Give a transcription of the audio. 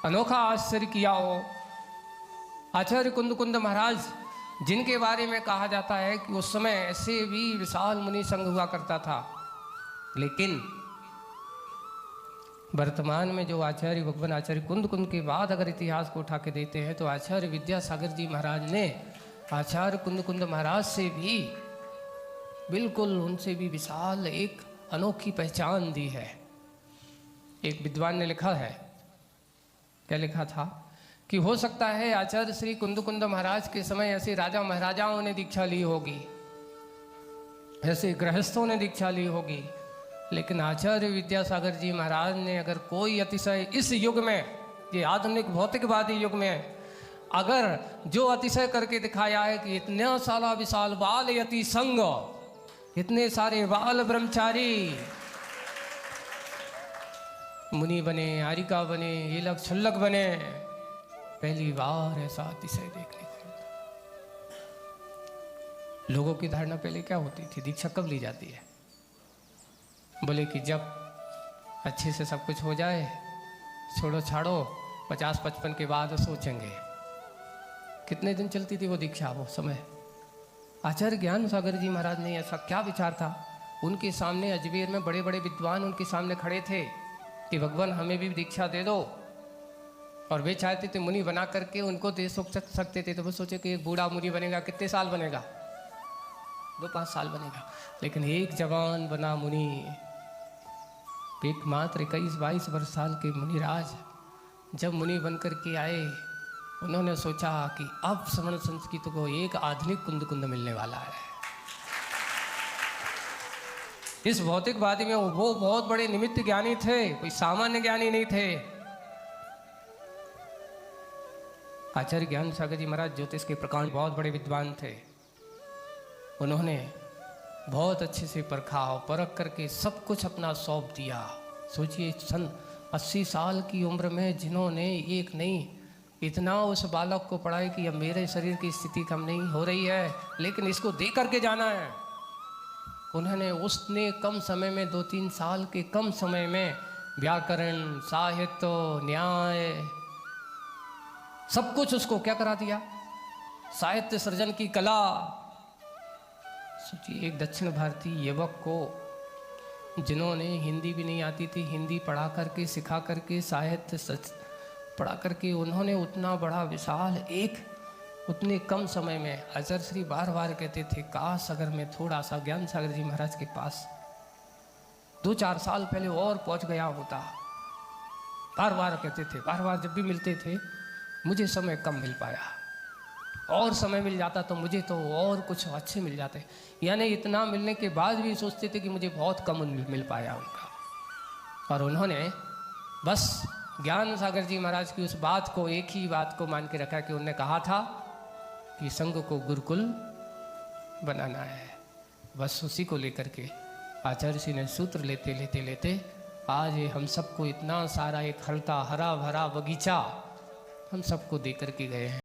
अनोखा आश्चर्य किया हो। आचार्य कुंद महाराज, जिनके बारे में कहा जाता है कि उस समय ऐसे भी विशाल मुनि संघ हुआ करता था, लेकिन वर्तमान में जो आचार्य भगवान आचार्य कुंद के बाद अगर इतिहास को उठा के देते हैं तो आचार्य विद्यासागर जी महाराज ने आचार्य कुंद महाराज से भी बिल्कुल उनसे भी विशाल एक अनोखी पहचान दी है। एक विद्वान ने लिखा है, क्या लिखा था कि हो सकता है आचार्य श्री कुंद महाराज के समय ऐसे राजा महाराजाओं ने दीक्षा ली होगी, ऐसे गृहस्थों ने दीक्षा ली होगी, लेकिन आचार्य विद्यासागर जी महाराज ने अगर कोई अतिशय इस युग में, ये आधुनिक भौतिकवादी युग में, अगर जो अतिशय करके दिखाया है कि इतना सारा विशाल बाल यति संग, इतने सारे बाल ब्रह्मचारी मुनि बने, आरिका बने, ये लग छुल्लक बने, पहली बार ऐसा अतिशय देखने को मिलता। लोगों की धारणा पहले क्या होती थी, दीक्षा कब ली जाती है? बोले कि जब अच्छे से सब कुछ हो जाए, छोड़ो छाड़ो, 50-55 के बाद सोचेंगे। कितने दिन चलती थी वो दीक्षा, वो समय? आचार्य ज्ञान सागर जी महाराज ने ऐसा क्या विचार था? उनके सामने अजमेर में बड़े बड़े विद्वान उनके सामने खड़े थे कि भगवान हमें भी दीक्षा दे दो, और वे चाहते थे मुनि बना करके उनको दे सकते थे। तो वो सोचे कि एक बूढ़ा मुनि बनेगा, कितने साल बनेगा? 2-5 साल बनेगा। लेकिन एक जवान बना मुनि, एकमात्र 21-22 वर्ष साल के मुनिराज जब मुनि बन करके आए, उन्होंने सोचा कि अब श्रवण संस्कृत को एक आधुनिक कुंद मिलने वाला है। इस भौतिकवादी में वो बहुत बड़े निमित्त ज्ञानी थे, कोई सामान्य ज्ञानी नहीं थे। आचार्य ज्ञान सागर जी महाराज ज्योतिष के प्रकांड बहुत बड़े विद्वान थे। उन्होंने बहुत अच्छे से परख करके सब कुछ अपना सौंप दिया। सोचिए, सन 80 साल की उम्र में जिन्होंने एक नहीं इतना उस बालक को पढ़ाई कि अब मेरे शरीर की स्थिति कम नहीं हो रही है, लेकिन इसको दे करके जाना है। उन्होंने उसने कम समय में 2-3 साल के कम समय में व्याकरण, साहित्य, न्याय, सब कुछ उसको क्या करा दिया, साहित्य सृजन की कला। सोचिए, एक दक्षिण भारतीय युवक को, जिन्होंने हिंदी भी नहीं आती थी, हिंदी पढ़ा करके, सिखा करके, साहित्य पढ़ा करके, उन्होंने उतना बड़ा विशाल एक उतने कम समय में, आचार्य श्री बार बार कहते थे काश अगर मैं थोड़ा सा ज्ञान सागर जी महाराज के पास 2-4 साल पहले और पहुंच गया होता। बार बार कहते थे, बार बार जब भी मिलते थे, मुझे समय कम मिल पाया, और समय मिल जाता तो मुझे तो और कुछ अच्छे मिल जाते। यानी इतना मिलने के बाद भी सोचते थे कि मुझे बहुत कम मिल पाया उनका। और उन्होंने बस ज्ञान सागर जी महाराज की उस बात को, एक ही बात को मान के रखा कि उन्होंने कहा था कि संघ को गुरुकुल बनाना है। बस उसी को लेकर के आचार्य जी ने सूत्र लेते लेते लेते आज हम सबको इतना सारा एक हल्का हरा भरा बगीचा हम सबको दे करके गए हैं।